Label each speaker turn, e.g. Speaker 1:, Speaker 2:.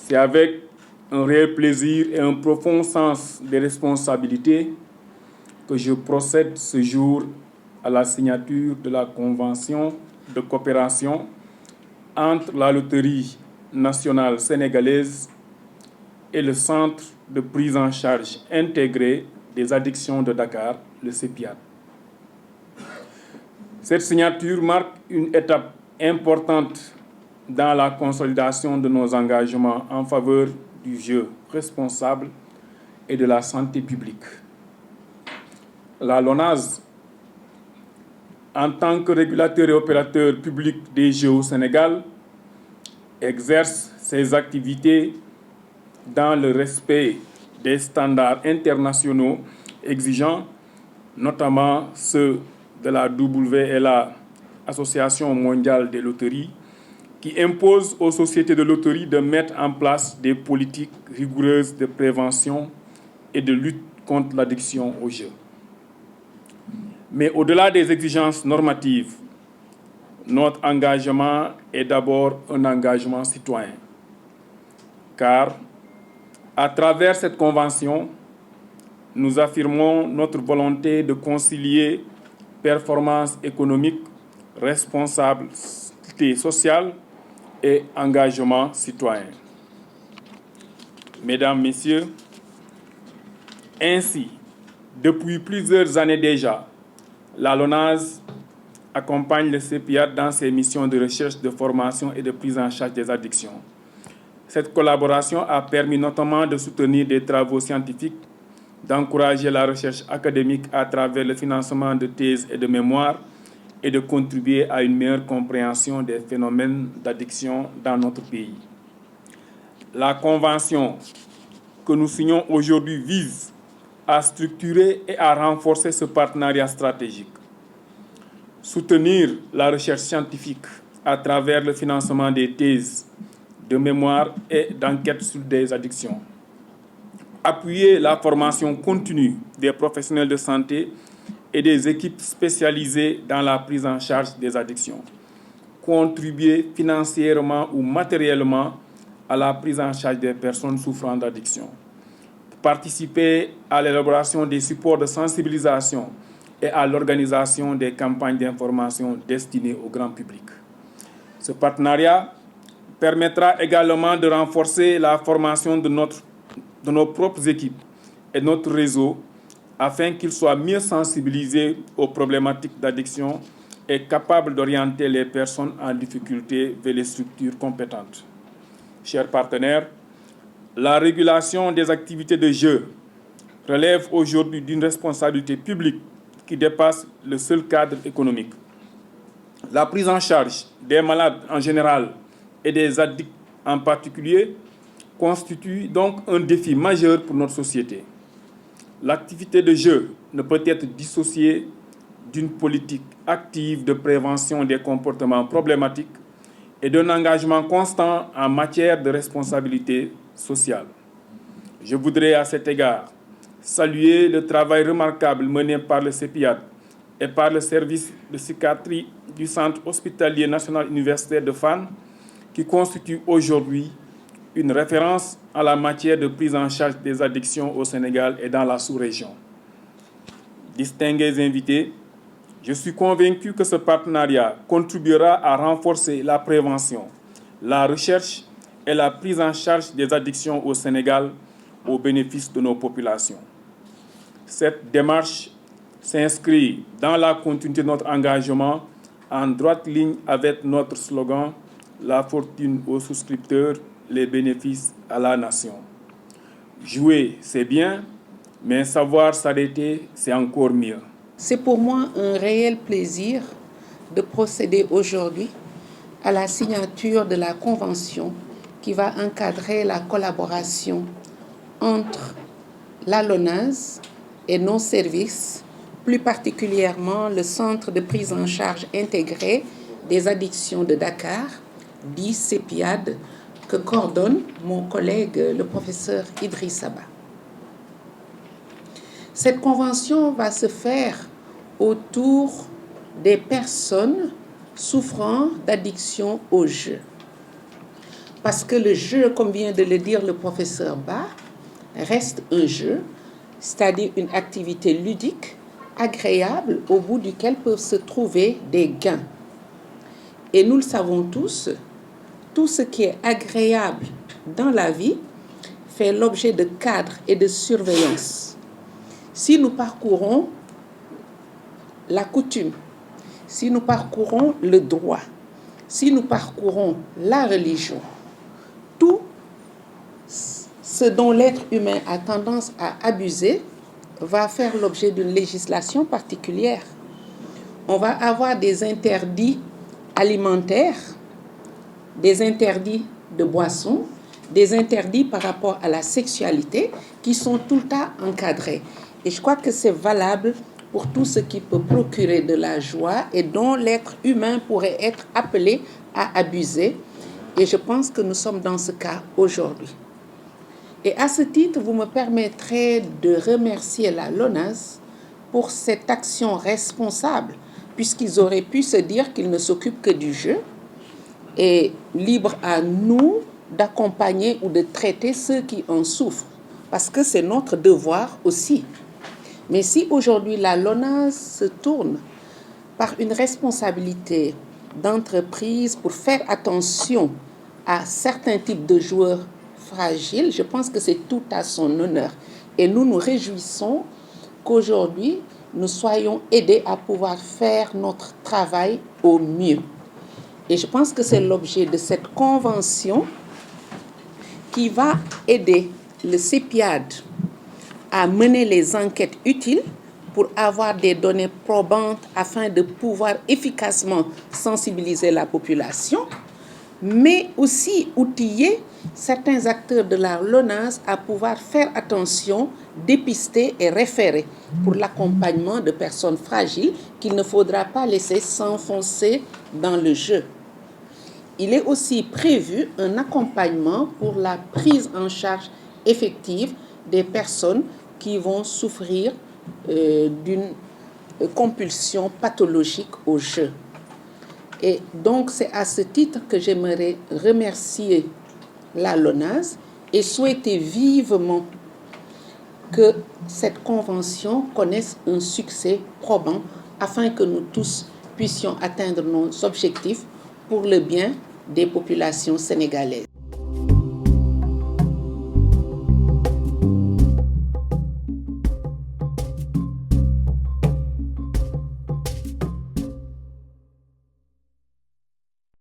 Speaker 1: C'est avec un réel plaisir et un profond sens des responsabilités que je procède ce jour à la signature de la convention de coopération entre la Loterie nationale sénégalaise et le Centre de prise en charge intégrée des addictions de Dakar, le CEPIAD. Cette signature marque une étape importante dans la consolidation de nos engagements en faveur du jeu responsable et de la santé publique. La LONASE, en tant que régulateur et opérateur public des jeux au Sénégal, exerce ses activités dans le respect des standards internationaux exigeants, notamment ceux de la WLA, Association mondiale des loteries, qui impose aux sociétés de loterie de mettre en place des politiques rigoureuses de prévention et de lutte contre l'addiction aux jeux. Mais au-delà des exigences normatives, notre engagement est d'abord un engagement citoyen. Car, à travers cette convention, nous affirmons notre volonté de concilier performance économique, responsabilité sociale et engagement citoyen. Mesdames, Messieurs, ainsi, depuis plusieurs années déjà, la LONASE accompagne le CEPIAD dans ses missions de recherche, de formation et de prise en charge des addictions. Cette collaboration a permis notamment de soutenir des travaux scientifiques, d'encourager la recherche académique à travers le financement de thèses et de mémoires et de contribuer à une meilleure compréhension des phénomènes d'addiction dans notre pays. La convention que nous signons aujourd'hui vise à structurer et à renforcer ce partenariat stratégique, soutenir la recherche scientifique à travers le financement des thèses, de mémoire et d'enquêtes sur des addictions, appuyer la formation continue des professionnels de santé et des équipes spécialisées dans la prise en charge des addictions, contribuer financièrement ou matériellement à la prise en charge des personnes souffrant d'addiction, participer à l'élaboration des supports de sensibilisation et à l'organisation des campagnes d'information destinées au grand public. Ce partenariat permettra également de renforcer la formation de nos propres équipes et notre réseau afin qu'ils soient mieux sensibilisés aux problématiques d'addiction et capables d'orienter les personnes en difficulté vers les structures compétentes. Chers partenaires, la régulation des activités de jeu relève aujourd'hui d'une responsabilité publique qui dépasse le seul cadre économique. La prise en charge des malades en général et des addicts en particulier constitue donc un défi majeur pour notre société. L'activité de jeu ne peut être dissociée d'une politique active de prévention des comportements problématiques et d'un engagement constant en matière de responsabilité sociale. Je voudrais à cet égard saluer le travail remarquable mené par le CEPIAD et par le service de psychiatrie du Centre hospitalier national universitaire de Fann, qui constitue aujourd'hui une référence en la matière de prise en charge des addictions au Sénégal et dans la sous-région. Distingués invités, je suis convaincu que ce partenariat contribuera à renforcer la prévention, la recherche et la prise en charge des addictions au Sénégal au bénéfice de nos populations. Cette démarche s'inscrit dans la continuité de notre engagement en droite ligne avec notre slogan « La fortune aux souscripteurs, les bénéfices à la nation ». Jouer, c'est bien, mais savoir s'arrêter, c'est encore mieux.
Speaker 2: C'est pour moi un réel plaisir de procéder aujourd'hui à la signature de la convention qui va encadrer la collaboration entre la LONASE et nos services, plus particulièrement le Centre de prise en charge intégrée des addictions de Dakar, dit CEPIAD, que coordonne mon collègue le professeur Idrissa Ba. Cette convention va se faire autour des personnes souffrant d'addiction au jeu. parce que le jeu, comme vient de le dire le professeur Ba, reste un jeu, c'est-à-dire une activité ludique, agréable, au bout duquel peuvent se trouver des gains. Et nous le savons tous, tout ce qui est agréable dans la vie fait l'objet de cadres et de surveillance. Si nous parcourons la coutume, si nous parcourons le droit, si nous parcourons la religion, tout ce dont l'être humain a tendance à abuser va faire l'objet d'une législation particulière. On va avoir des interdits alimentaires, des interdits de boissons, des interdits par rapport à la sexualité qui sont tout le temps encadrés. Et je crois que c'est valable pour tout ce qui peut procurer de la joie et dont l'être humain pourrait être appelé à abuser. Et je pense que nous sommes dans ce cas aujourd'hui. Et à ce titre, vous me permettrez de remercier la LONASE pour cette action responsable, puisqu'ils auraient pu se dire qu'ils ne s'occupent que du jeu, et libre à nous d'accompagner ou de traiter ceux qui en souffrent, parce que c'est notre devoir aussi. Mais si aujourd'hui la LONASE se tourne par une responsabilité d'entreprise pour faire attention à certains types de joueurs fragiles, je pense que c'est tout à son honneur. Et nous nous réjouissons qu'aujourd'hui, nous soyons aidés à pouvoir faire notre travail au mieux. Et je pense que c'est l'objet de cette convention qui va aider le CEPIAD à mener les enquêtes utiles pour avoir des données probantes afin de pouvoir efficacement sensibiliser la population, mais aussi outiller certains acteurs de la LONASE à pouvoir faire attention, dépister et référer pour l'accompagnement de personnes fragiles qu'il ne faudra pas laisser s'enfoncer dans le jeu. Il est aussi prévu un accompagnement pour la prise en charge effective des personnes qui vont souffrir d'une compulsion pathologique au jeu. Et donc, c'est à ce titre que j'aimerais remercier la LONASE et souhaiter vivement que cette convention connaisse un succès probant afin que nous tous puissions atteindre nos objectifs pour le bien des populations sénégalaises.